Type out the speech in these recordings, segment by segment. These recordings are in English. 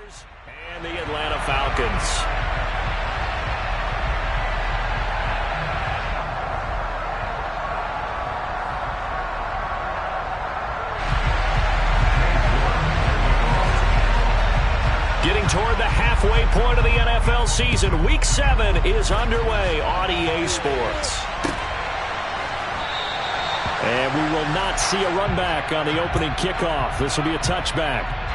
And the Atlanta Falcons. Getting toward the halfway point of the NFL season. Week 7 is underway on EA Sports. And we will not see a run back on the opening kickoff. This will be a touchback.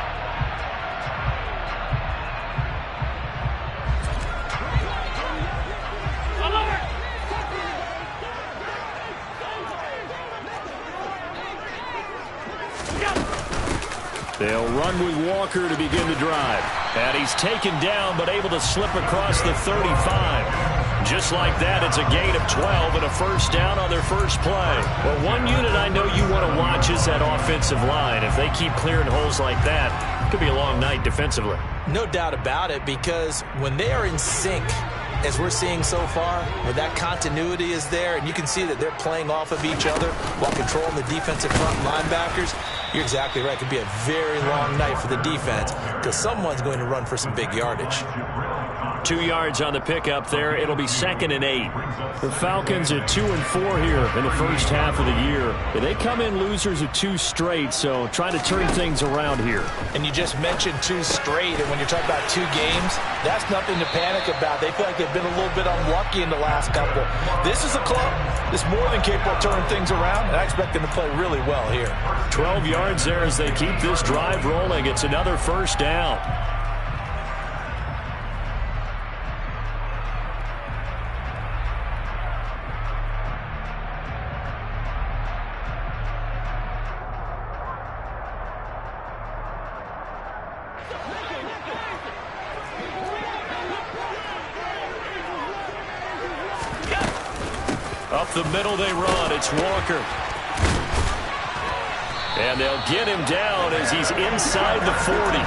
They'll run with Walker to begin the drive. And he's taken down, but able to slip across the 35. Just like that, it's a gain of 12 and a first down on their first play. Well, one unit I know you want to watch is that offensive line. If they keep clearing holes like that, it could be a long night defensively. No doubt about it, because when they are in sync, as we're seeing so far, where that continuity is there, and you can see that they're playing off of each other while controlling the defensive front linebackers, you're exactly right. It could be a very long night for the defense because someone's going to run for some big yardage. 2 yards on the pickup there. It'll be 2nd and 8. The Falcons at 2-4 here in the first half of the year. They come in losers of 2 straight, so trying to turn things around here. And you just mentioned 2 straight, and when you're talking about 2 games, that's nothing to panic about. They feel like they've been a little bit unlucky in the last couple. This is a club that's more than capable of turning things around, and I expect them to play really well here. 12 yards there as they keep this drive rolling. It's another first down. Up the middle they run. It's Walker. And they'll get him down as he's inside the 40.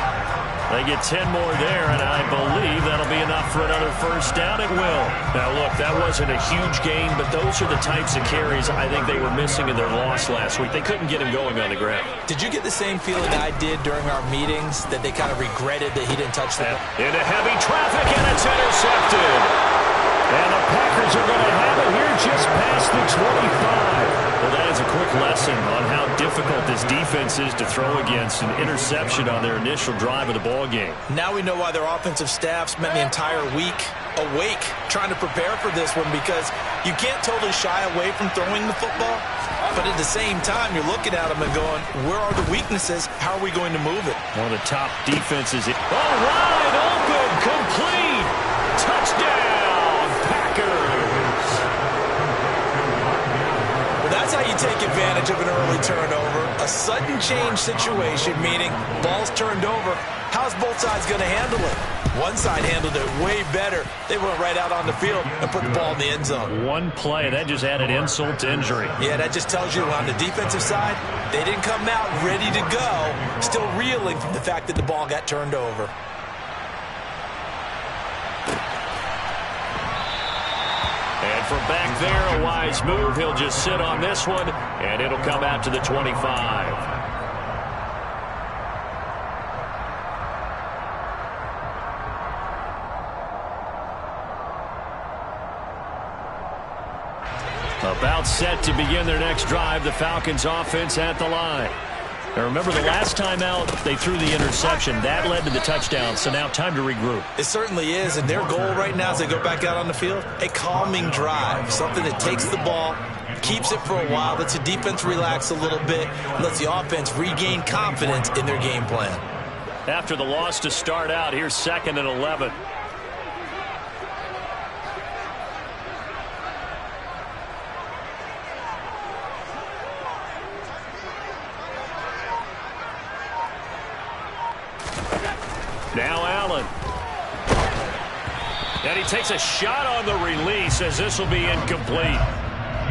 They get 10 more there, and I believe that'll be enough for another first down. It will. Now, look, that wasn't a huge gain, but those are the types of carries I think they were missing in their loss last week. They couldn't get him going on the ground. Did you get the same feeling I did during our meetings, that they kind of regretted that he didn't touch the ball? Into heavy traffic, and it's intercepted. And the Packers are going to have it here just past the 25. Well, that is a quick lesson on how difficult this defense is to throw against. An interception on their initial drive of the ball game. Now we know why their offensive staff spent the entire week awake trying to prepare for this one, because you can't totally shy away from throwing the football, but at the same time you're looking at them and going, where are the weaknesses? How are we going to move it? One of the top defenses. Oh, wide open, complete, touchdown, Packers. Well, that's how you take advantage of an early turnover. A sudden change situation, meaning ball's turned over. How's both sides going to handle it? One side handled it way better. They went right out on the field and put the ball in the end zone. One play, that just added insult to injury. Yeah, that just tells you on the defensive side, they didn't come out ready to go, still reeling from the fact that the ball got turned over. And from back there, a wise move. He'll just sit on this one, and it'll come out to the 25. About set to begin their next drive. The Falcons offense at the line. Now remember, the last time out, they threw the interception. That led to the touchdown, so now time to regroup. It certainly is, and their goal right now as they go back out on the field, a calming drive, something that takes the ball, keeps it for a while, lets the defense relax a little bit, and lets the offense regain confidence in their game plan. After the loss to start out, here's 2nd and 11. Now Allen. And he takes a shot on the release as this will be incomplete.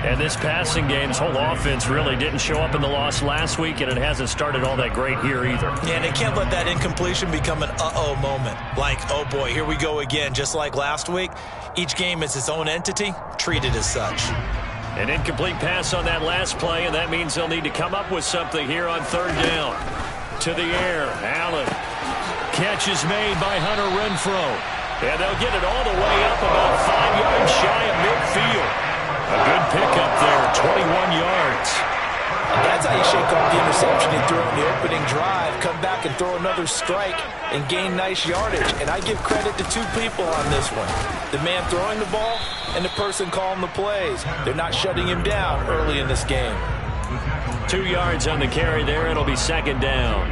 And this passing game's whole offense really didn't show up in the loss last week, and it hasn't started all that great here either. Yeah, and they can't let that incompletion become an uh-oh moment. Like, oh boy, here we go again, just like last week. Each game is its own entity, treated as such. An incomplete pass on that last play, and that means they'll need to come up with something here on 3rd down. To the air, Allen. catch is made by Hunter Renfrow. And they'll get it all the way up about 5 yards shy of midfield. A good pickup there, 21 yards. That's how you shake off the interception you threw in the opening drive, come back and throw another strike and gain nice yardage. And I give credit to two people on this one. The man throwing the ball and the person calling the plays. They're not shutting him down early in this game. 2 yards on the carry there. It'll be second down.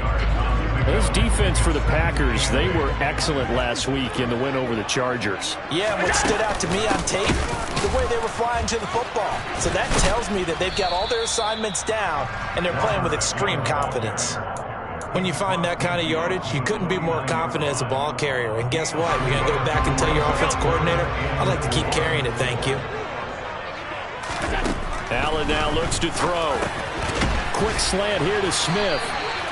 This defense for the Packers, they were excellent last week in the win over the Chargers. Yeah, and what stood out to me on tape, the way they were flying to the football. So that tells me that they've got all their assignments down, and they're playing with extreme confidence. When you find that kind of yardage, you couldn't be more confident as a ball carrier. And guess what? You're going to go back and tell your offensive coordinator, I'd like to keep carrying it, thank you. Allen now looks to throw. Quick slant here to Smith.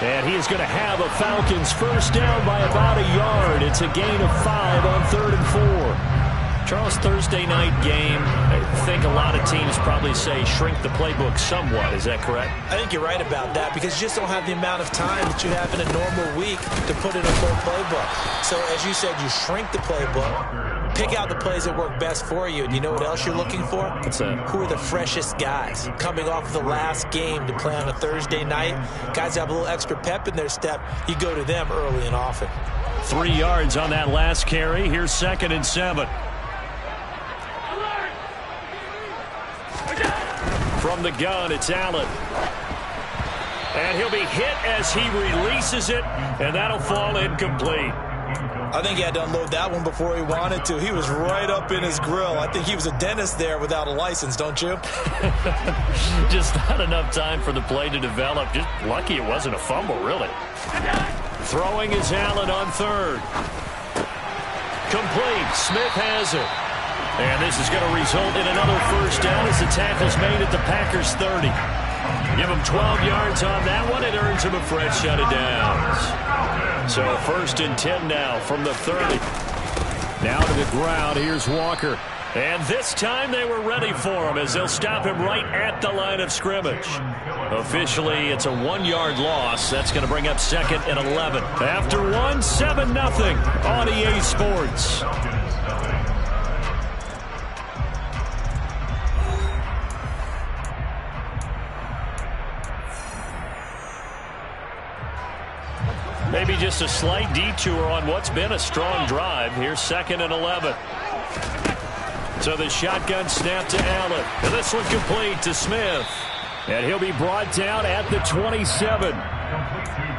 And he is going to have a Falcons first down by about a yard. It's a gain of 5 on 3rd and 4. Charles, Thursday night game, I think a lot of teams probably say shrink the playbook somewhat. Is that correct? I think you're right about that because you just don't have the amount of time that you have in a normal week to put in a full playbook. So as you said, you shrink the playbook, pick out the plays that work best for you. And you know what else you're looking for? What's that? Who are the freshest guys coming off of the last game to play on a Thursday night? Guys have a little extra pep in their step. You go to them early and often. 3 yards on that last carry. Here's 2nd and 7. From the gun, it's Allen. And he'll be hit as he releases it, and that'll fall incomplete. I think he had to unload that one before he wanted to. He was right up in his grill. I think he was a dentist there without a license, don't you? Just not enough time for the play to develop. Just lucky it wasn't a fumble, really. Throwing is Allen on 3rd. Complete. Smith has it. And this is going to result in another first down as the tackle's made at the Packers' 30. Give him 12 yards on that one. It earns him a fresh set of downs. So 1st and 10 now from the 30. Now to the ground. Here's Walker. And this time they were ready for him as they'll stop him right at the line of scrimmage. Officially, it's a 1-yard loss. That's going to bring up 2nd and 11. After 1, 7-0 on EA Sports. Maybe just a slight detour on what's been a strong drive. Here's 2nd and 11. So the shotgun snap to Allen. And this one complete to Smith. And he'll be brought down at the 27.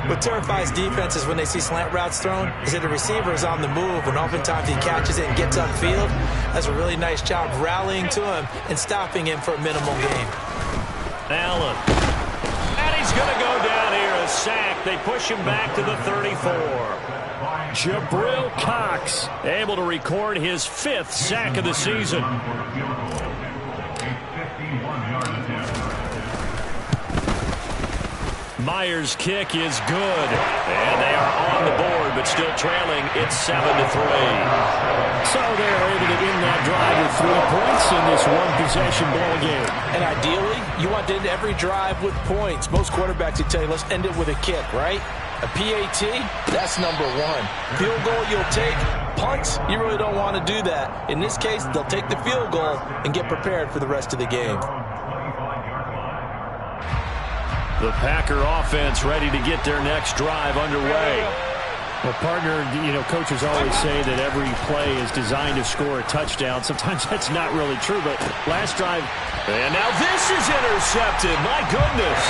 What terrifies defenses when they see slant routes thrown is that the receiver is on the move, and oftentimes he catches it and gets upfield. That's a really nice job rallying to him and stopping him for a minimal gain. Allen. And he's going to go down here, a sack. They push him back to the 34. Jabril Cox able to record his 5th sack of the season. Myers' kick is good. And they are on the board, but still trailing. It's 7-3. So they're able to end that drive with 3 points in this one-possession ball game. And ideally, you want to end every drive with points. Most quarterbacks will tell you, let's end it with a kick, right? A PAT, that's number 1. Field goal you'll take. Punts, you really don't want to do that. In this case, they'll take the field goal and get prepared for the rest of the game. The Packer offense ready to get their next drive underway. Well, partner, coaches always say that every play is designed to score a touchdown. Sometimes that's not really true, but last drive. And now this is intercepted. My goodness.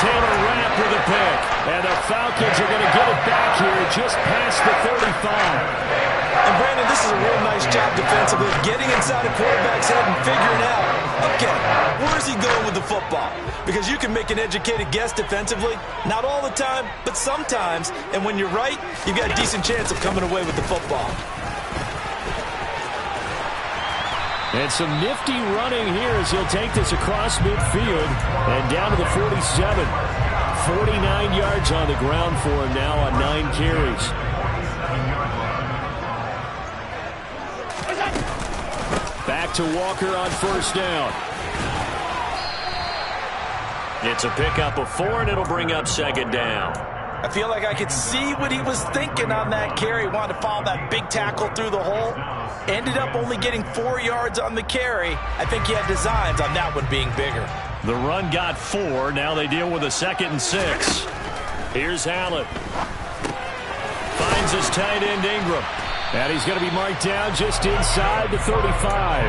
Taylor Rapp with a pick. And the Falcons are going to get it back here just past the 35. And Brandon, this is a real nice job defensively, getting inside a quarterback's head and figuring out, okay, where is he going with the football? Because you can make an educated guess defensively, not all the time, but sometimes. And when you're right, you've got a decent chance of coming away with the football. And some nifty running here as he'll take this across midfield and down to the 47. 49 yards on the ground for him now on 9 carries. Back to Walker on first down. It's a pickup of 4, and it'll bring up 2nd down. I feel like I could see what he was thinking on that carry. Wanted to follow that big tackle through the hole. Ended up only getting 4 yards on the carry. I think he had designs on that one being bigger. The run got 4. Now they deal with a 2nd and 6. Here's Allen. Finds his tight end Ingram. And he's going to be marked down just inside the 35.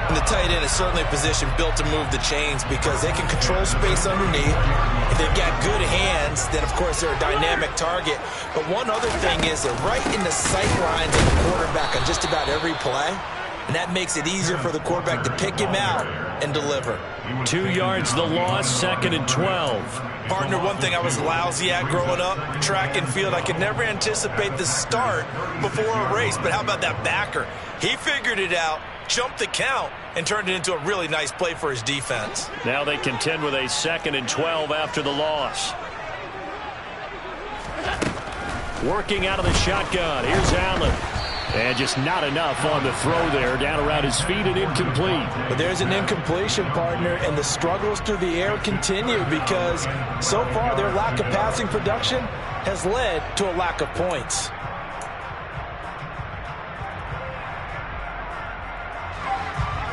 And the tight end is certainly a position built to move the chains because they can control space underneath. If they've got good hands, then, of course, they're a dynamic target. But one other thing is they're right in the sight lines of the quarterback on just about every play. And that makes it easier for the quarterback to pick him out and deliver. 2 yards the loss, 2nd and 12. Partner, one thing I was lousy at growing up, track and field, I could never anticipate the start before a race. But how about that backer? He figured it out, jumped the count, and turned it into a really nice play for his defense. Now they contend with a 2nd and 12 after the loss. Working out of the shotgun. Here's Allen. And just not enough on the throw there. Down around his feet and incomplete. But there's an incompletion, partner, and the struggles through the air continue because so far their lack of passing production has led to a lack of points.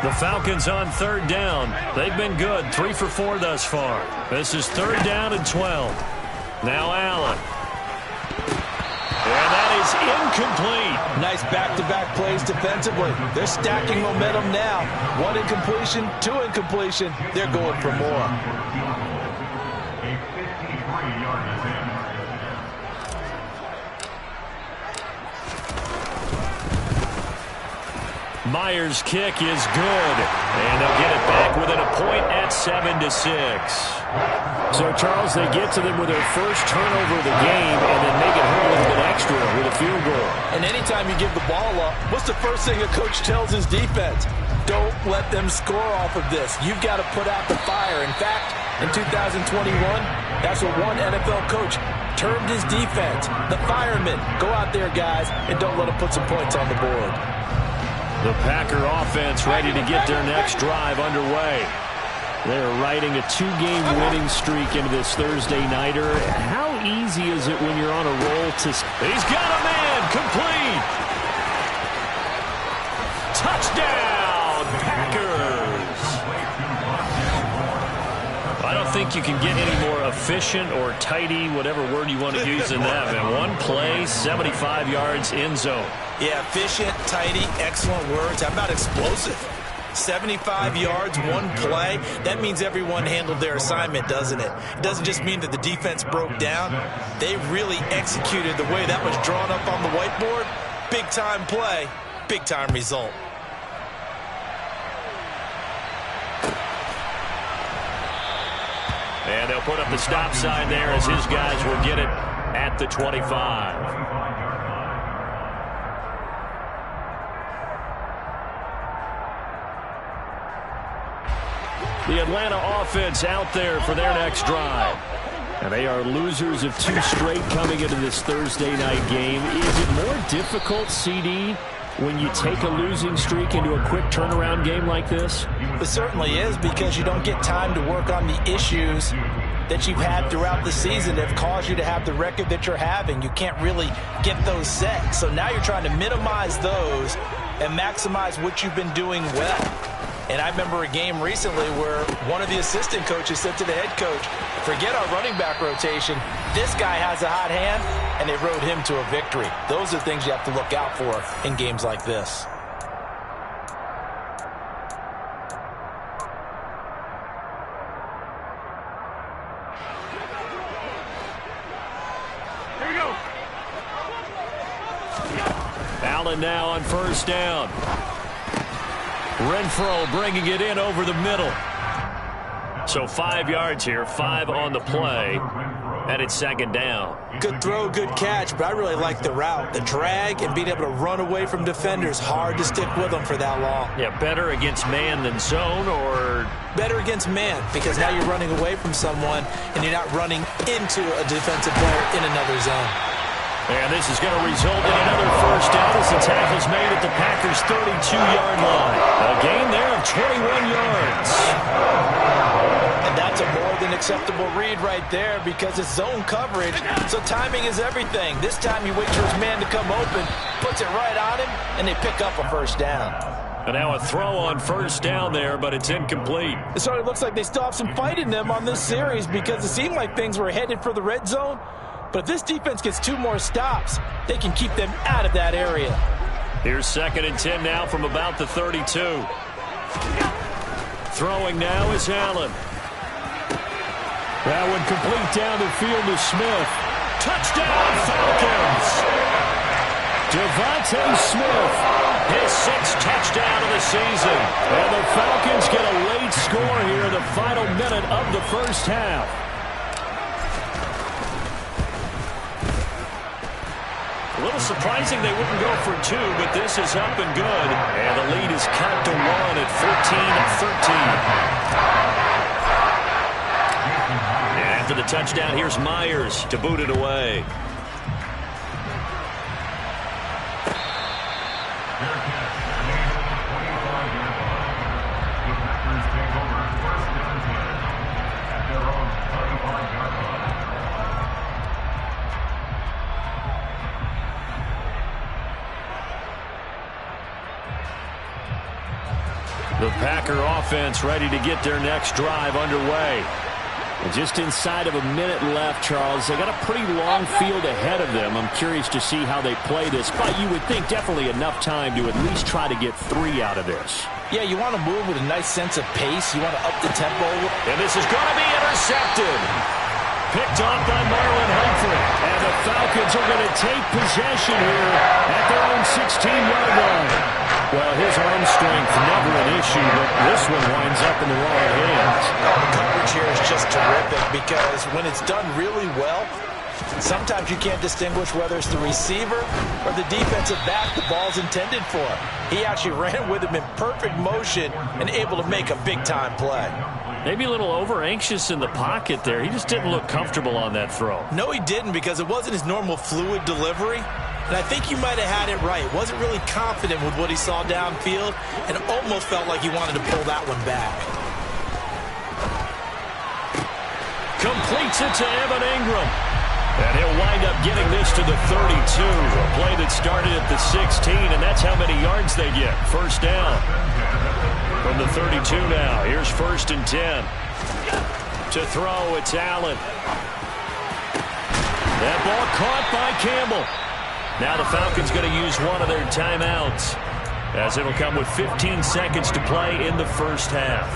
The Falcons on 3rd down. They've been good. 3 for 4 thus far. This is 3rd down and 12. Now Allen. And that is incomplete. Nice back-to-back plays defensively. They're stacking momentum now. 1 incompletion, 2 incompletion. They're going for more. Myers' kick is good. And they'll get it back within a point at 7-6. So, Charles, they get to them with their first turnover of the game and then make it hurt a little bit extra with a field goal. And anytime you give the ball up, what's the first thing a coach tells his defense? Don't let them score off of this. You've got to put out the fire. In fact, in 2021, that's what one NFL coach termed his defense. The firemen. Go out there, guys, and don't let them put some points on the board. The Packer offense ready to get their next drive underway. They're riding a 2-game winning streak into this Thursday nighter. How easy is it when you're on a roll to... He's got a man! Complete! Touchdown, Packers! I don't think you can get any more efficient or tidy, whatever word you want to use in that. Man, 1 play, 75 yards, end zone. Yeah, efficient, tidy, excellent words. How about explosive? 75 yards, 1 play. That means everyone handled their assignment, doesn't it? It doesn't just mean that the defense broke down. They really executed the way that was drawn up on the whiteboard. Big-time play, big-time result. And they'll put up the stop sign there as his guys will get it at the 25. The Atlanta offense out there for their next drive. And they are losers of 2 straight coming into this Thursday night game. Is it more difficult, CD, when you take a losing streak into a quick turnaround game like this? It certainly is, because you don't get time to work on the issues that you've had throughout the season that have caused you to have the record that you're having. You can't really get those set. So now you're trying to minimize those and maximize what you've been doing well. And I remember a game recently where one of the assistant coaches said to the head coach, forget our running back rotation. This guy has a hot hand, and they rode him to a victory. Those are things you have to look out for in games like this. Here we go. Allen now on 1st down. Renfro bringing it in over the middle. So 5 yards here, 5 on the play, and it's 2nd down. Good throw, good catch, but I really like the route. The drag and being able to run away from defenders, hard to stick with them for that long. Yeah, better against man than zone, or? Better against man, because now you're running away from someone and you're not running into a defensive player in another zone. And this is going to result in another first down as the tackle's made at the Packers' 32-yard line. A gain there of 21 yards. And that's a more than acceptable read right there because it's zone coverage, so timing is everything. This time he waits for his man to come open, puts it right on him, and they pick up a first down. And now a throw on first down there, but it's incomplete. It sort of looks like they still have some fight in them on this series because it seemed like things were headed for the red zone. But if this defense gets 2 more stops, they can keep them out of that area. Here's 2nd and 10 now from about the 32. Throwing now is Allen. That one complete down the field to Smith. Touchdown, Falcons! Devontae Smith, his 6th touchdown of the season. And the Falcons get a late score here in the final minute of the first half. A little surprising they wouldn't go for 2, but this is up and good. And the lead is cut to 1 at 14-13. And after the touchdown, here's Myers to boot it away. The Packer offense ready to get their next drive underway. And just inside of a minute left, Charles. They got a pretty long field ahead of them. I'm curious to see how they play this, but you would think definitely enough time to at least try to get 3 out of this. Yeah, you want to move with a nice sense of pace. You want to up the tempo. And this is going to be intercepted. Picked off by Marlon Humphrey. And the Falcons are going to take possession here at their own 16-yard line. Well, his arm strength never an issue, but this one winds up in the wrong hands. Oh, the coverage here is just terrific because when it's done really well, sometimes you can't distinguish whether it's the receiver or the defensive back the ball's intended for. He actually ran with him in perfect motion and able to make a big-time play. Maybe a little over-anxious in the pocket there. He just didn't look comfortable on that throw. No, he didn't because it wasn't his normal fluid delivery. And I think you might have had it right. Wasn't really confident with what he saw downfield and almost felt like he wanted to pull that one back. Completes it to Evan Ingram. And he'll wind up getting this to the 32. A play that started at the 16, and that's how many yards they get. First down. From the 32 now. Here's 1st and 10. To throw, it's Allen. That ball caught by Campbell. Now the Falcons going to use one of their timeouts, as it'll come with 15 seconds to play in the first half.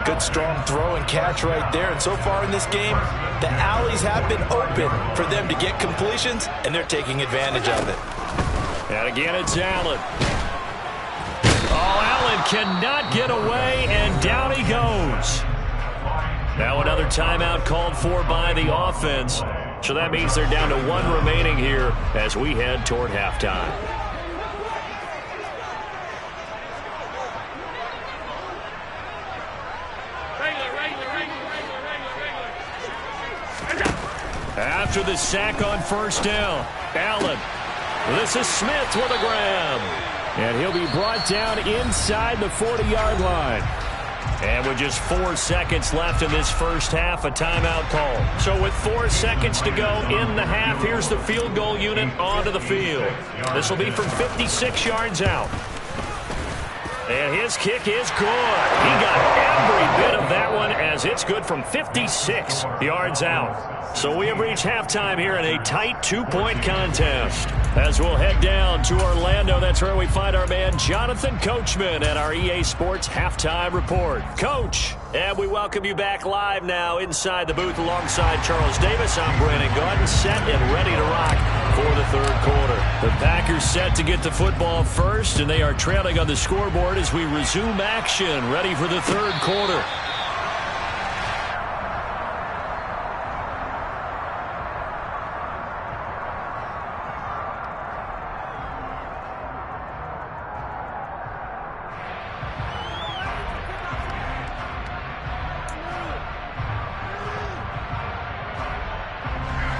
Good strong throw and catch right there. And so far in this game, the alleys have been open for them to get completions, and they're taking advantage of it. And again, it's Allen. Oh, Allen cannot get away, and down he goes. Now another timeout called for by the offense. So that means they're down to 1 remaining here as we head toward halftime. After the sack on first down, Allen. This is Smith with a grab. And he'll be brought down inside the 40-yard line. And with just 4 seconds left in this first half, a timeout call. So with 4 seconds to go in the half, here's the field goal unit onto the field. This will be from 56 yards out. And his kick is good. He got every bit of that one as it's good from 56 yards out. So we have reached halftime here in a tight 2-point contest. As we'll head down to Orlando, that's where we find our man Jonathan Coachman at our EA Sports Halftime Report. Coach, and we welcome you back live now inside the booth alongside Charles Davis. I'm Brandon Gaudin, set and ready to rock for the third quarter. The Packers set to get the football first, and they are trailing on the scoreboard as we resume action, ready for the third quarter.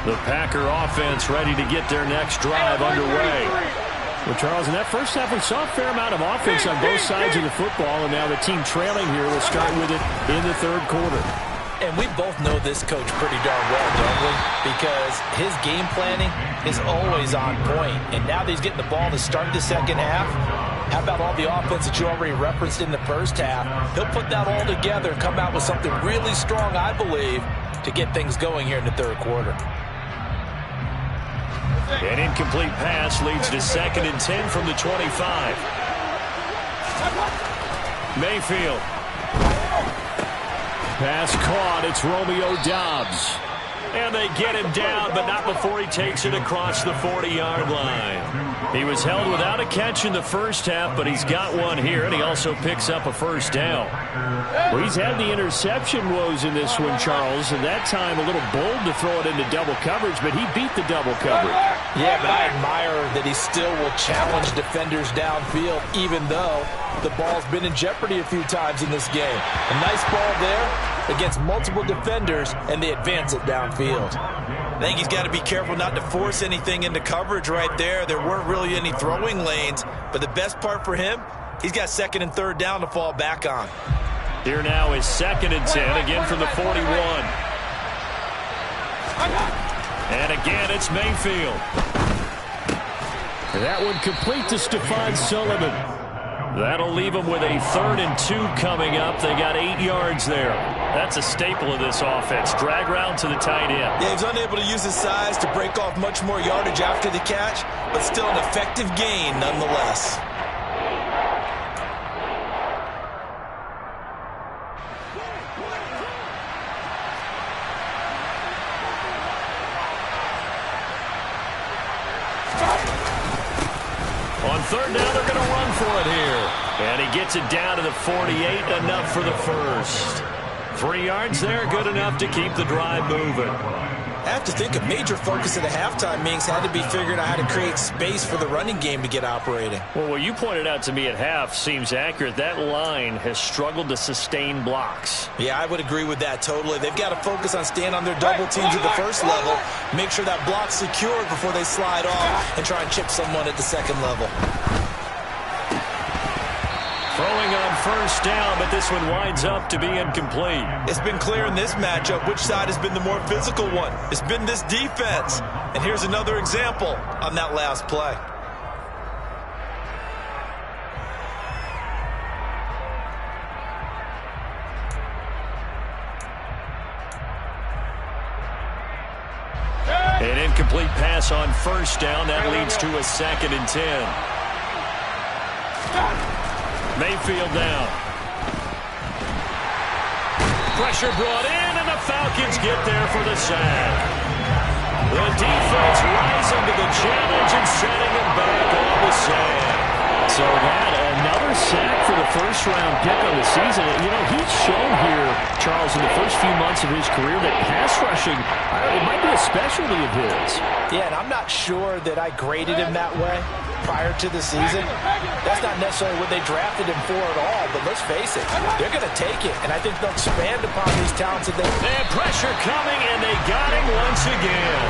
The The Packer offense ready to get their next drive underway. Well, Charles, in that first half, we saw a fair amount of offense on both sides of the football, and now the team trailing here will start with it in the third quarter. And we both know this coach pretty darn well, don't we? Because his game planning is always on point. And now that he's getting the ball to start the second half, how about all the offense that you already referenced in the first half? He'll put that all together and come out with something really strong, I believe, to get things going here in the third quarter. An incomplete pass leads to 2nd and 10 from the 25. Mayfield. Pass caught. It's Romeo Doubs. And they get him down, but not before he takes it across the 40-yard line. He was held without a catch in the first half, but he's got one here, and he also picks up a first down. Well, he's had the interception woes in this one, Charles, and that time a little bold to throw it into double coverage, but he beat the double coverage. Yeah, but I admire that he still will challenge defenders downfield, even though the ball's been in jeopardy a few times in this game. A nice ball there against multiple defenders, and they advance it downfield. I think he's got to be careful not to force anything into coverage right there. There weren't really any throwing lanes, but the best part for him, he's got 2nd and 3rd down to fall back on. Here now is 2nd and 10, again from the 41. And again, it's Mayfield. And that one complete to Stephon Sullivan. That'll leave them with a 3rd and 2 coming up. They got 8 yards there. That's a staple of this offense. Drag round to the tight end. Yeah, he was unable to use his size to break off much more yardage after the catch, but still an effective gain nonetheless. On 3rd down, they're going to run for it here. And he gets it down to the 48, enough for the first. 3 yards there, good enough to keep the drive moving. I have to think a major focus of the halftime meetings had to be figuring out how to create space for the running game to get operating. Well, what you pointed out to me at half seems accurate. That line has struggled to sustain blocks. Yeah, I would agree with that totally. They've got to focus on staying on their double teams at the first level, make sure that block's secured before they slide off, and try and chip someone at the second level. Throwing on 1st down, but this one winds up to be incomplete. It's been clear in this matchup which side has been the more physical one. It's been this defense. And here's another example on that last play. An incomplete pass on 1st down. That leads to a 2nd and 10. Mayfield down. Pressure brought in, and the Falcons get there for the sack. The defense rising to the challenge and setting him back on the sack. So that another sack for the first-round pick on the season. You know, he's shown here, Charles, in the first few months of his career that pass rushing, it might be a specialty of his. Yeah, and I'm not sure that I graded him that way prior to the season. That's not necessarily what they drafted him for at all, but let's face it, they're going to take it, and I think they'll expand upon these talents that they... And pressure coming, and they got him once again.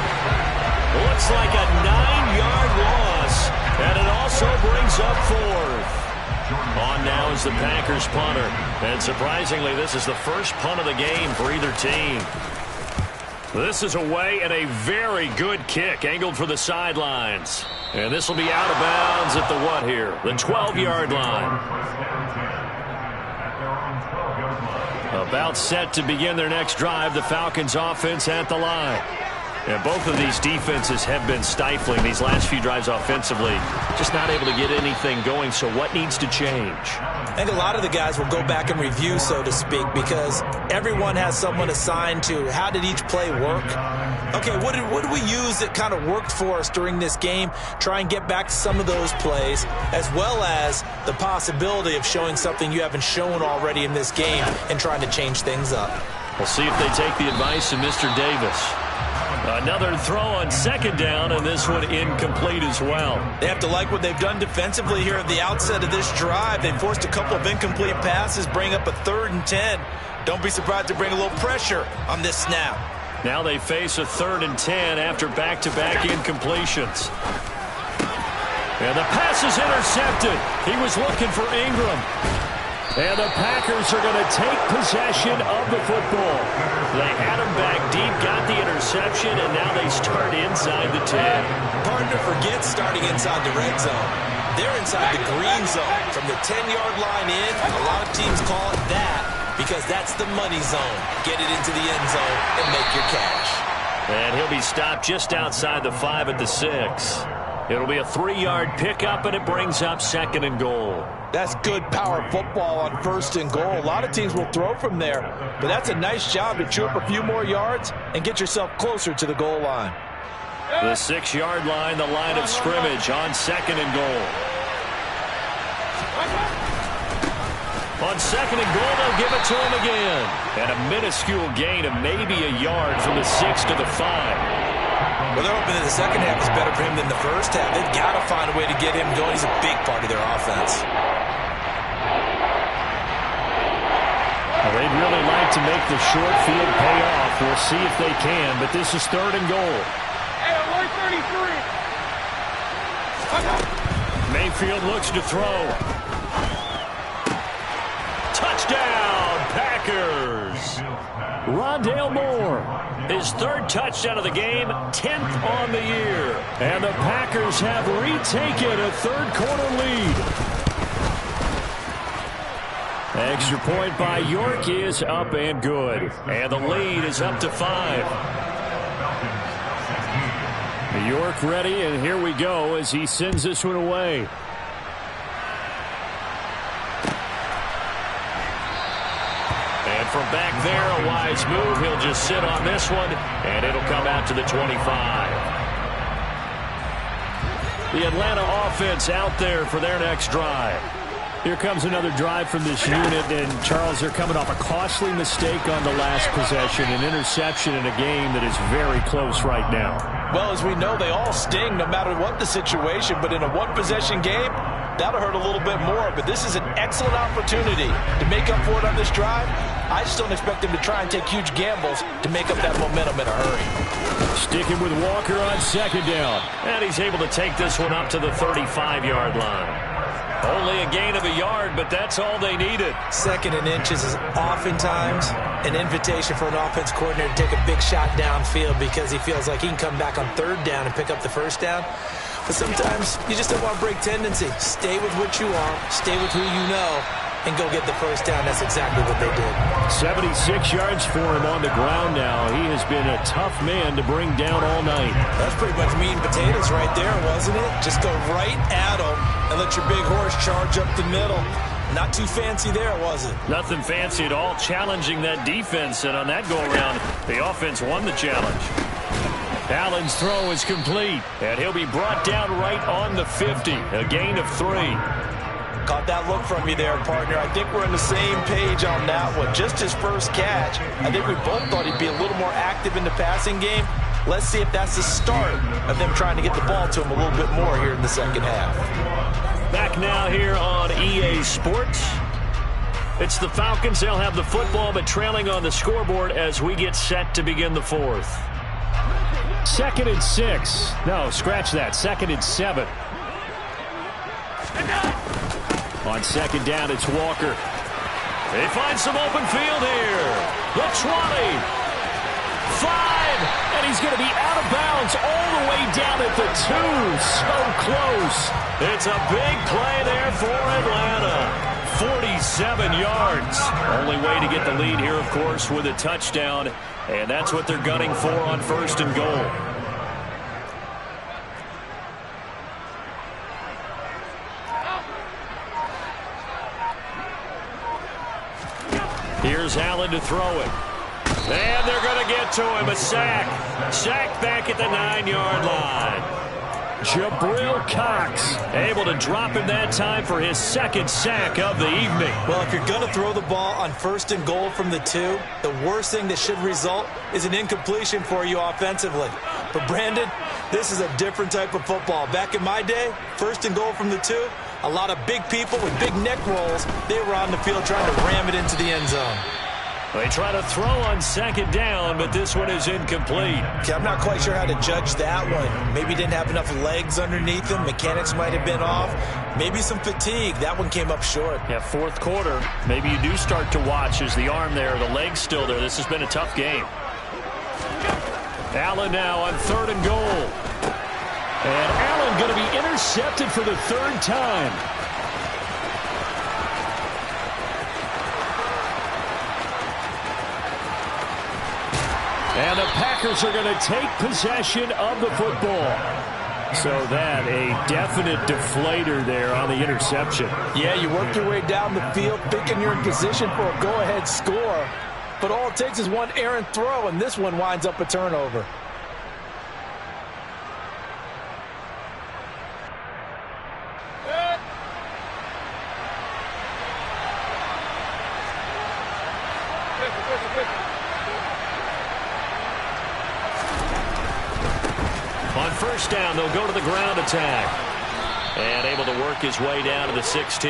Looks like a 9-yard loss, and it also brings up 4th. On now is the Packers punter, and surprisingly, this is the first punt of the game for either team. This is away, and a very good kick angled for the sidelines. And this will be out of bounds at the what here? The 12-yard line. About set to begin their next drive, the Falcons offense at the line. And both of these defenses have been stifling these last few drives offensively. Just not able to get anything going, so what needs to change? I think a lot of the guys will go back and review, so to speak, because everyone has someone assigned to how did each play work. Okay, what did we use that kind of worked for us during this game? Try and get back to some of those plays, as well as the possibility of showing something you haven't shown already in this game and trying to change things up. We'll see if they take the advice of Mr. Davis. Another throw on 2nd down, and this one incomplete as well. They have to like what they've done defensively here at the outset of this drive. They forced a couple of incomplete passes, bring up a 3rd and 10. Don't be surprised to bring a little pressure on this snap. Now they face a 3rd and 10 after back-to-back incompletions. And the pass is intercepted. He was looking for Ingram. And the Packers are going to take possession of the football. They had him back deep, got the interception, and now they start inside the 10. Partner, forget starting inside the red zone. They're inside the green zone. From the 10-yard line in, a lot of teams call it that because that's the money zone. Get it into the end zone and make your cash. And he'll be stopped just outside the 5 at the 6. It'll be a 3-yard pickup, and it brings up 2nd and goal. That's good power football on 1st and goal. A lot of teams will throw from there, but that's a nice job to chew up a few more yards and get yourself closer to the goal line. The 6-yard line, the line of scrimmage on 2nd and goal. On 2nd and goal, they'll give it to him again. And a minuscule gain of maybe a yard from the 6 to the 5. Well, they're hoping that the second half is better for him than the first half. They've got to find a way to get him going. He's a big part of their offense. Well, they'd really like to make the short field pay off. We'll see if they can, but this is 3rd and goal. Hey, 133. Mayfield looks to throw. Touchdown, Packers! Rondale Moore, his 3rd touchdown of the game, 10th on the year. And the Packers have retaken a 3rd-quarter lead. Extra point by York is up and good. And the lead is up to 5. York ready, and here we go as he sends this one away. And from back there, a wise move. He'll just sit on this one, and it'll come out to the 25. The Atlanta offense out there for their next drive. Here comes another drive from this unit, and Charles, they're coming off a costly mistake on the last possession, an interception in a game that is very close right now. Well, as we know, they all sting no matter what the situation, but in a one-possession game, that'll hurt a little bit more. But this is an excellent opportunity to make up for it on this drive. I just don't expect them to try and take huge gambles to make up that momentum in a hurry. Sticking with Walker on 2nd down. And he's able to take this one up to the 35-yard line. Only a gain of a yard, but that's all they needed. 2nd and inches is oftentimes an invitation for an offense coordinator to take a big shot downfield because he feels like he can come back on 3rd down and pick up the 1st down. But sometimes you just don't want to break tendency. Stay with what you are, stay with who you know, and go get the 1st down. That's exactly what they did. 76 yards for him on the ground now. He has been a tough man to bring down all night. That's pretty much meat and potatoes right there, wasn't it? Just go right at him and let your big horse charge up the middle. Not too fancy there, was it? Nothing fancy at all, challenging that defense. And on that go-around, the offense won the challenge. Allen's throw is complete, and he'll be brought down right on the 50, a gain of 3. Caught that look from you there, partner. I think we're on the same page on that one. Just his first catch. I think we both thought he'd be a little more active in the passing game. Let's see if that's the start of them trying to get the ball to him a little bit more here in the second half. Back now here on EA Sports. It's the Falcons. They'll have the football, but trailing on the scoreboard as we get set to begin the 4th. 2nd and 6. No, scratch that. 2nd and 7. On 2nd down, it's Walker. They find some open field here. The 20. 5. And he's going to be out of bounds all the way down at the 2. So close. It's a big play there for Atlanta. 47 yards. Only way to get the lead here, of course, with a touchdown. And that's what they're gunning for on 1st and goal. Here's Allen to throw it. And they're going to get to him. A sack. Sacked back at the 9-yard line. Jabril Cox able to drop him that time for his 2nd sack of the evening. Well, if you're going to throw the ball on 1st and goal from the 2, the worst thing that should result is an incompletion for you offensively. But, Brandon, this is a different type of football. Back in my day, 1st and goal from the 2, a lot of big people with big neck rolls, they were on the field trying to ram it into the end zone. They try to throw on second down, but this one is incomplete. Okay, I'm not quite sure how to judge that one. Maybe didn't have enough legs underneath him. Mechanics might have been off. Maybe some fatigue. That one came up short. Yeah, fourth quarter. Maybe you do start to watch as the arm there, the leg's still there. This has been a tough game. Allen now on 3rd and goal. And Allen going to be intercepted for the 3rd time. And the Packers are going to take possession of the football. So that, a definite deflator there on the interception. Yeah, you work your way down the field thinking you're in position for a go-ahead score. But all it takes is one errant throw, and this one winds up a turnover. On first down, they'll go to the ground attack. And able to work his way down to the 16.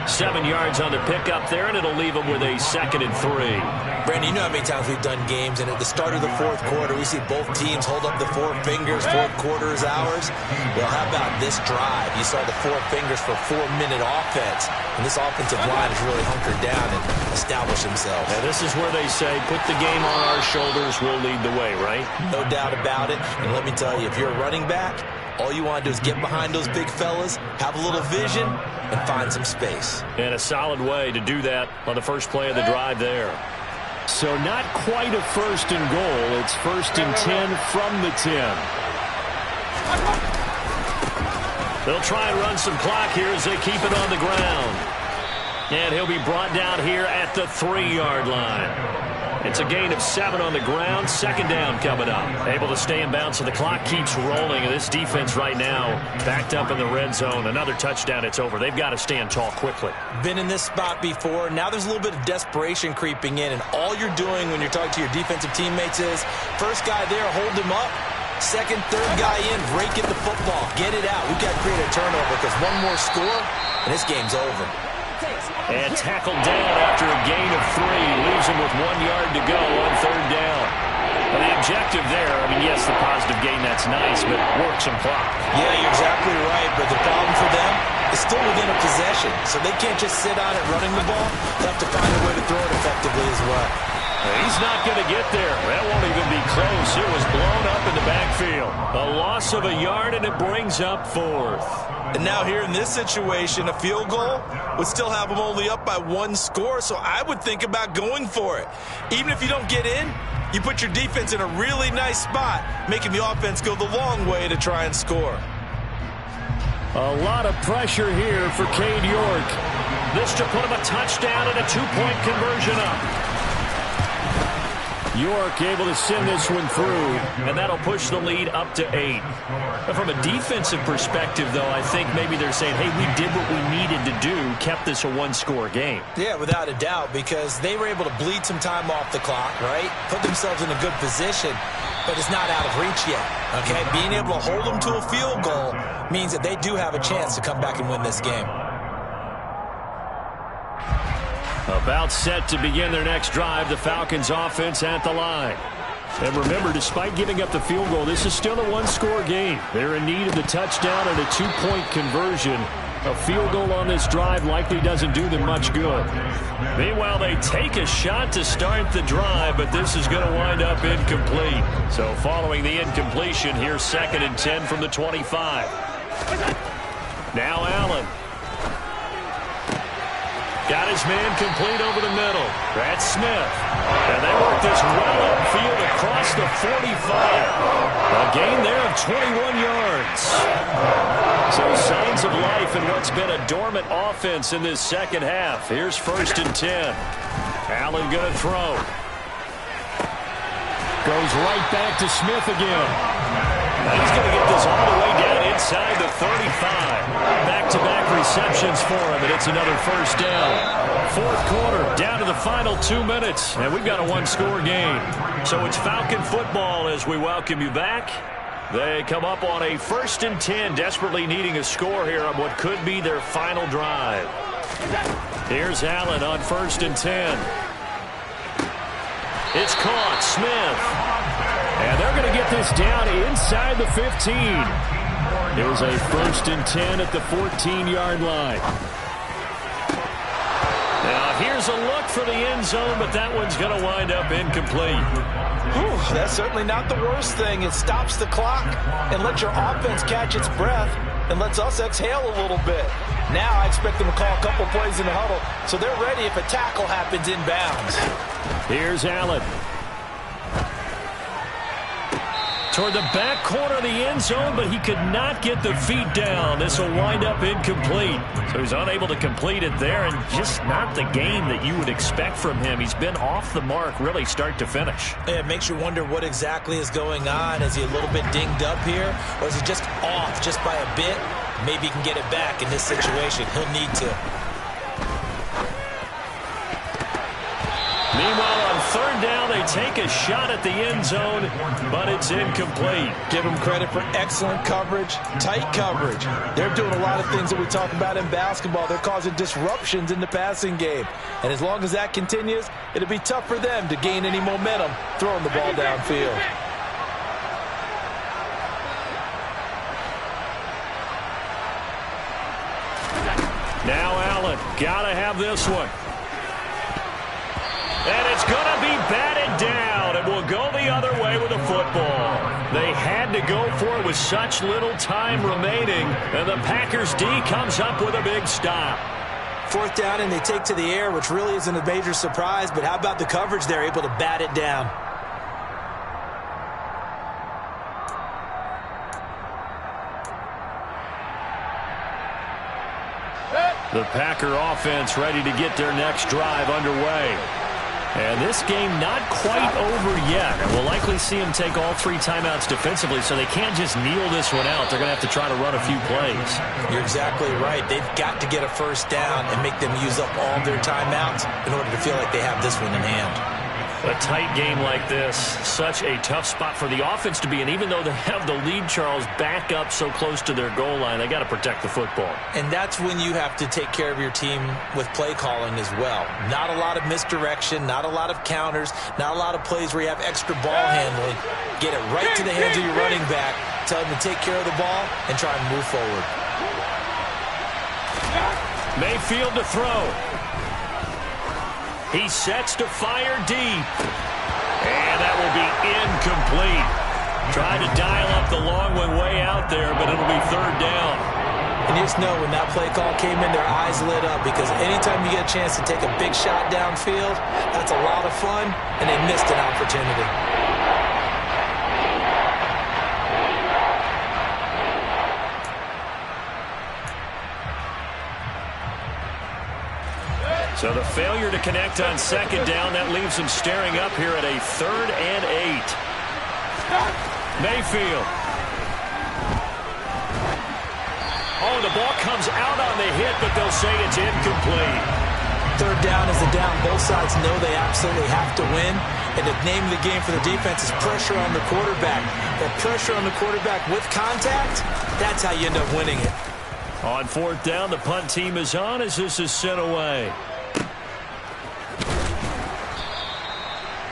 7 yards on the pickup there, and it'll leave him with a 2nd and 3. Brandon, you know how many times we've done games, and at the start of the fourth quarter, we see both teams hold up the 4 fingers, fourth quarter is ours. Well, how about this drive? You saw the 4 fingers for 4-minute offense, and this offensive line has really hunkered down and established themselves. And this is where they say, put the game on our shoulders, we'll lead the way, right? No doubt about it, and let me tell you, if you're a running back, all you want to do is get behind those big fellas, have a little vision, and find some space. And a solid way to do that on the first play of the drive there. So not quite a 1st and goal. It's 1st and 10 from the 10. They'll try and run some clock here as they keep it on the ground. And he'll be brought down here at the 3-yard line. It's a gain of 7 on the ground. 2nd down coming up. Able to stay in bounds, so the clock keeps rolling. And this defense right now backed up in the red zone. Another touchdown, it's over. They've got to stand tall quickly. Been in this spot before. Now there's a little bit of desperation creeping in. And all you're doing when you're talking to your defensive teammates is, first guy there, hold him up. Second, third guy in, break at the football. Get it out. We've got to create a turnover because one more score, and this game's over. And tackled down after a gain of 3. Leaves him with 1 yard to go on 3rd down. Well, the objective there, I mean, yes, the positive gain, that's nice, but work some clock. Yeah, you're exactly right, but the problem for them is still within a possession. So they can't just sit on it running the ball. They have to find a way to throw it effectively as well. He's not going to get there. That won't even be close. It was blown up in the backfield. A loss of a yard, and it brings up 4th. And now here in this situation, a field goal would still have them only up by 1 score, so I would think about going for it. Even if you don't get in, you put your defense in a really nice spot, making the offense go the long way to try and score. A lot of pressure here for Cade York. This to put him a touchdown and a 2-point conversion up. York able to send this one through, and that'll push the lead up to 8. But from a defensive perspective, though, I think maybe they're saying, hey, we did what we needed to do, kept this a 1-score game. Yeah, without a doubt, because they were able to bleed some time off the clock, right? Put themselves in a good position, but it's not out of reach yet, okay? Being able to hold them to a field goal means that they do have a chance to come back and win this game. About set to begin their next drive, the Falcons offense at the line. And remember, despite giving up the field goal, this is still a 1-score game. They're in need of the touchdown and a 2-point conversion. A field goal on this drive likely doesn't do them much good. Meanwhile, they take a shot to start the drive, but this is going to wind up incomplete. So following the incompletion, here's 2nd and 10 from the 25. Now Allen. Got his man complete over the middle. That's Smith. And they work this well upfield across the 45. A gain there of 21 yards. So signs of life in what's been a dormant offense in this second half. Here's 1st and 10. Allen going to throw. Goes right back to Smith again. And he's going to get this all the way down inside the 35. Back-to-back receptions for him, and it's another 1st down. Fourth quarter, down to the final 2 minutes, and we've got a 1-score game. So it's Falcon football as we welcome you back. They come up on a 1st and 10, desperately needing a score here on what could be their final drive. Here's Allen on 1st and 10. It's caught. Smith. And they're going to get this down inside the 15. It was a 1st and 10 at the 14-yard line. Now here's a look for the end zone, but that one's going to wind up incomplete. Whew, that's certainly not the worst thing. It stops the clock and lets your offense catch its breath and lets us exhale a little bit. Now I expect them to call a couple plays in the huddle so they're ready if a tackle happens inbounds. Here's Allen. Toward the back corner of the end zone, but he could not get the feet down. This will wind up incomplete. So he's unable to complete it there, and just not the game that you would expect from him. He's been off the mark, really, start to finish. Yeah, it makes you wonder what exactly is going on. Is he a little bit dinged up here, or is he just off just by a bit? Maybe he can get it back in this situation. He'll need to. Meanwhile, on 3rd down, they take a shot at the end zone, but it's incomplete. Give them credit for excellent coverage, tight coverage. They're doing a lot of things that we talk about in basketball. They're causing disruptions in the passing game. And as long as that continues, it'll be tough for them to gain any momentum throwing the ball downfield. Now Allen, gotta have this one. And it's going to be batted down, and will go the other way with the football. They had to go for it with such little time remaining, and the Packers D comes up with a big stop. 4th down, and they take to the air, which really isn't a major surprise, but how about the coverage? They're able to bat it down. The Packer offense ready to get their next drive underway. And this game not quite over yet. And we'll likely see them take all 3 timeouts defensively, so they can't just kneel this one out. They're going to have to try to run a few plays. You're exactly right. They've got to get a 1st down and make them use up all their timeouts in order to feel like they have this one in hand. A tight game like this, such a tough spot for the offense to be in. Even though they have the lead, Charles, back up so close to their goal line, they got to protect the football. And that's when you have to take care of your team with play calling as well. Not a lot of misdirection, not a lot of counters, not a lot of plays where you have extra ball handling. Get it right to the hands of your running back, tell him to take care of the ball, and try and move forward. Mayfield to throw. He sets to fire deep. And that will be incomplete. Tried to dial up the long one way out there, but it'll be 3rd down. And you just know when that play call came in, their eyes lit up, because anytime you get a chance to take a big shot downfield, that's a lot of fun, and they missed an opportunity. So the failure to connect on 2nd down, that leaves them staring up here at a 3rd and 8. Mayfield. Oh, the ball comes out on the hit, but they'll say it's incomplete. 3rd down is the down. Both sides know they absolutely have to win. And the name of the game for the defense is pressure on the quarterback. But pressure on the quarterback with contact, that's how you end up winning it. On 4th down, the punt team is on as this is sent away.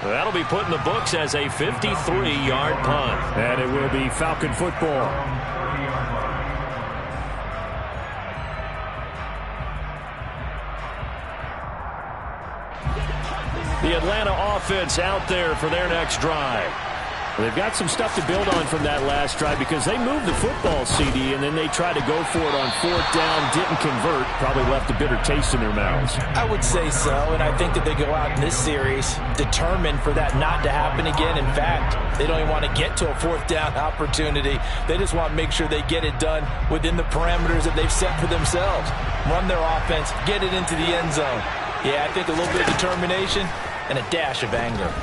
That'll be put in the books as a 53-yard punt. And it will be Falcon football. The Atlanta offense out there for their next drive. They've got some stuff to build on from that last drive because they moved the football, CD, and then they tried to go for it on 4th down, didn't convert, probably left a bitter taste in their mouths. I would say so, and I think that they go out in this series determined for that not to happen again. In fact, they don't even want to get to a 4th down opportunity. They just want to make sure they get it done within the parameters that they've set for themselves. Run their offense, get it into the end zone. Yeah, I think a little bit of determination and a dash of anger.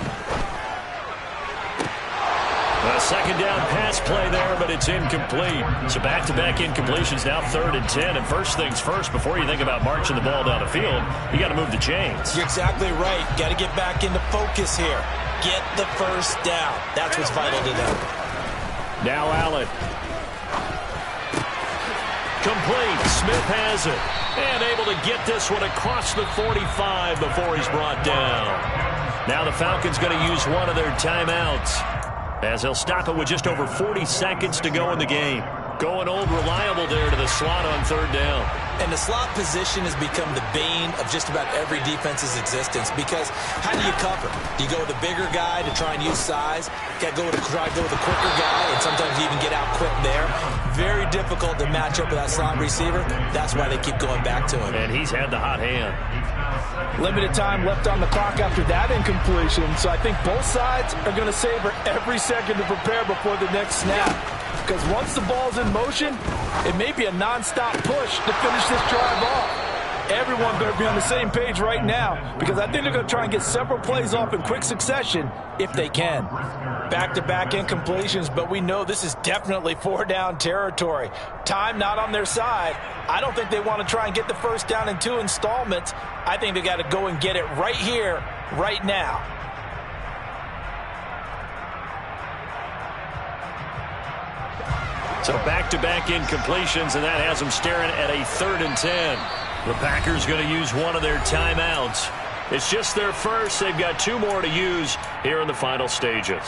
A 2nd down pass play there, but it's incomplete. So back-to-back incompletions, now 3rd and 10. And first things first, before you think about marching the ball down the field, you got to move the chains. You're exactly right. Got to get back into focus here. Get the 1st down. That's what's vital to them. Now Allen. Complete. Smith has it. And able to get this one across the 45 before he's brought down. Now the Falcons going to use one of their timeouts, as they'll stop it with just over 40 seconds to go in the game. Going old reliable there to the slot on third down. And the slot position has become the bane of just about every defense's existence, because how do you cover? Do you go with a bigger guy to try and use size? Got to try to go with a quicker guy, and sometimes you even get out quick there. Very difficult to match up with that slot receiver. That's why they keep going back to him. And he's had the hot hand. Limited time left on the clock after that incompletion, so I think both sides are going to savor every second to prepare before the next snap. Because once the ball's in motion, it may be a non-stop push to finish this drive off. Everyone better be on the same page right now, because I think they're going to try and get several plays off in quick succession if they can. Back-to-back incompletions, but we know this is definitely four-down territory. Time not on their side. I don't think they want to try and get the first down in 2 installments. I think they got to go and get it right here, right now. So back-to-back incompletions, and that has them staring at a 3rd and 10. The Packers going to use one of their timeouts. It's just their first. They've got 2 more to use here in the final stages.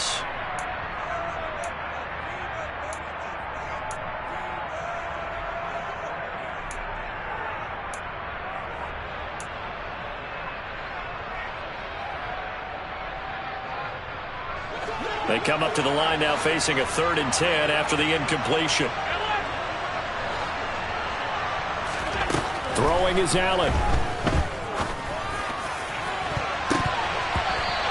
They come up to the line now facing a 3rd and 10 after the incompletion. Throwing is Allen.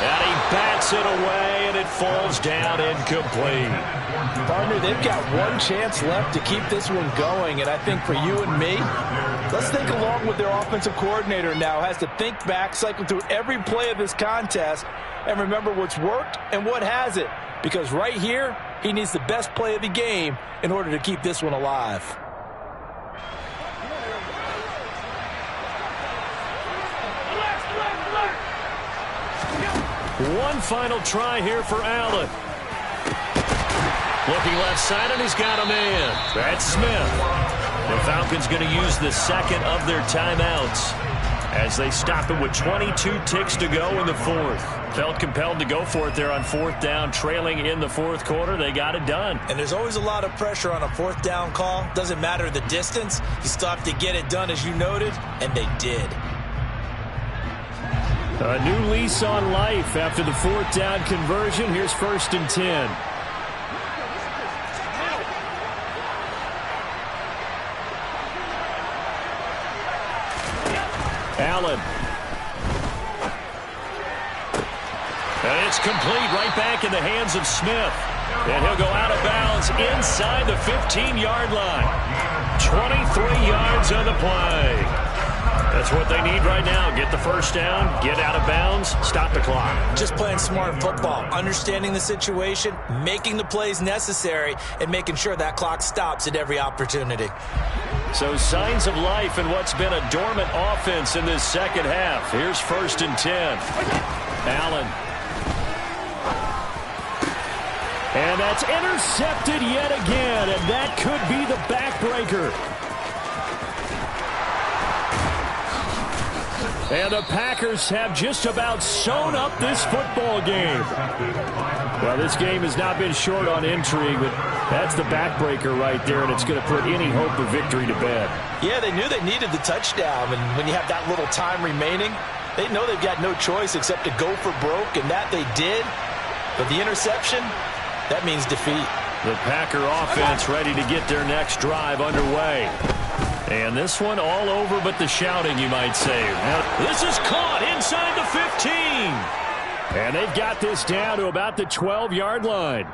And he bats it away, and it falls down incomplete. Partner, they've got one chance left to keep this one going, and I think for you and me, let's think along with their offensive coordinator now. Has to think back, cycle through every play of this contest, and remember what's worked and what hasn't. Because right here, he needs the best play of the game in order to keep this one alive. One final try here for Allen. Looking left side, and he's got a man. That's Smith. The Falcons going to use the second of their timeouts as they stop it with 22 ticks to go in the 4th. Felt compelled to go for it there on 4th down, trailing in the 4th quarter. They got it done. And there's always a lot of pressure on a 4th down call. Doesn't matter the distance. You still have to get it done, as you noted, and they did. A new lease on life after the 4th down conversion. Here's 1st and 10. Allen. And it's complete right back in the hands of Smith. And he'll go out of bounds inside the 15-yard line. 23 yards on the play. That's what they need right now. Get the first down, get out of bounds, stop the clock. Just playing smart football, understanding the situation, making the plays necessary, and making sure that clock stops at every opportunity. So signs of life in what's been a dormant offense in this second half. Here's 1st and 10. Allen. And that's intercepted yet again, and that could be the backbreaker. And the Packers have just about sewn up this football game. Well, this game has not been short on intrigue, but that's the backbreaker right there, and it's going to put any hope of victory to bed. Yeah, they knew they needed the touchdown, and when you have that little time remaining, they know they've got no choice except to go for broke, and that they did. But the interception, that means defeat. The Packer offense ready to get their next drive underway. And this one all over but the shouting, you might say. Now, this is caught inside the 15. And they've got this down to about the 12-yard line.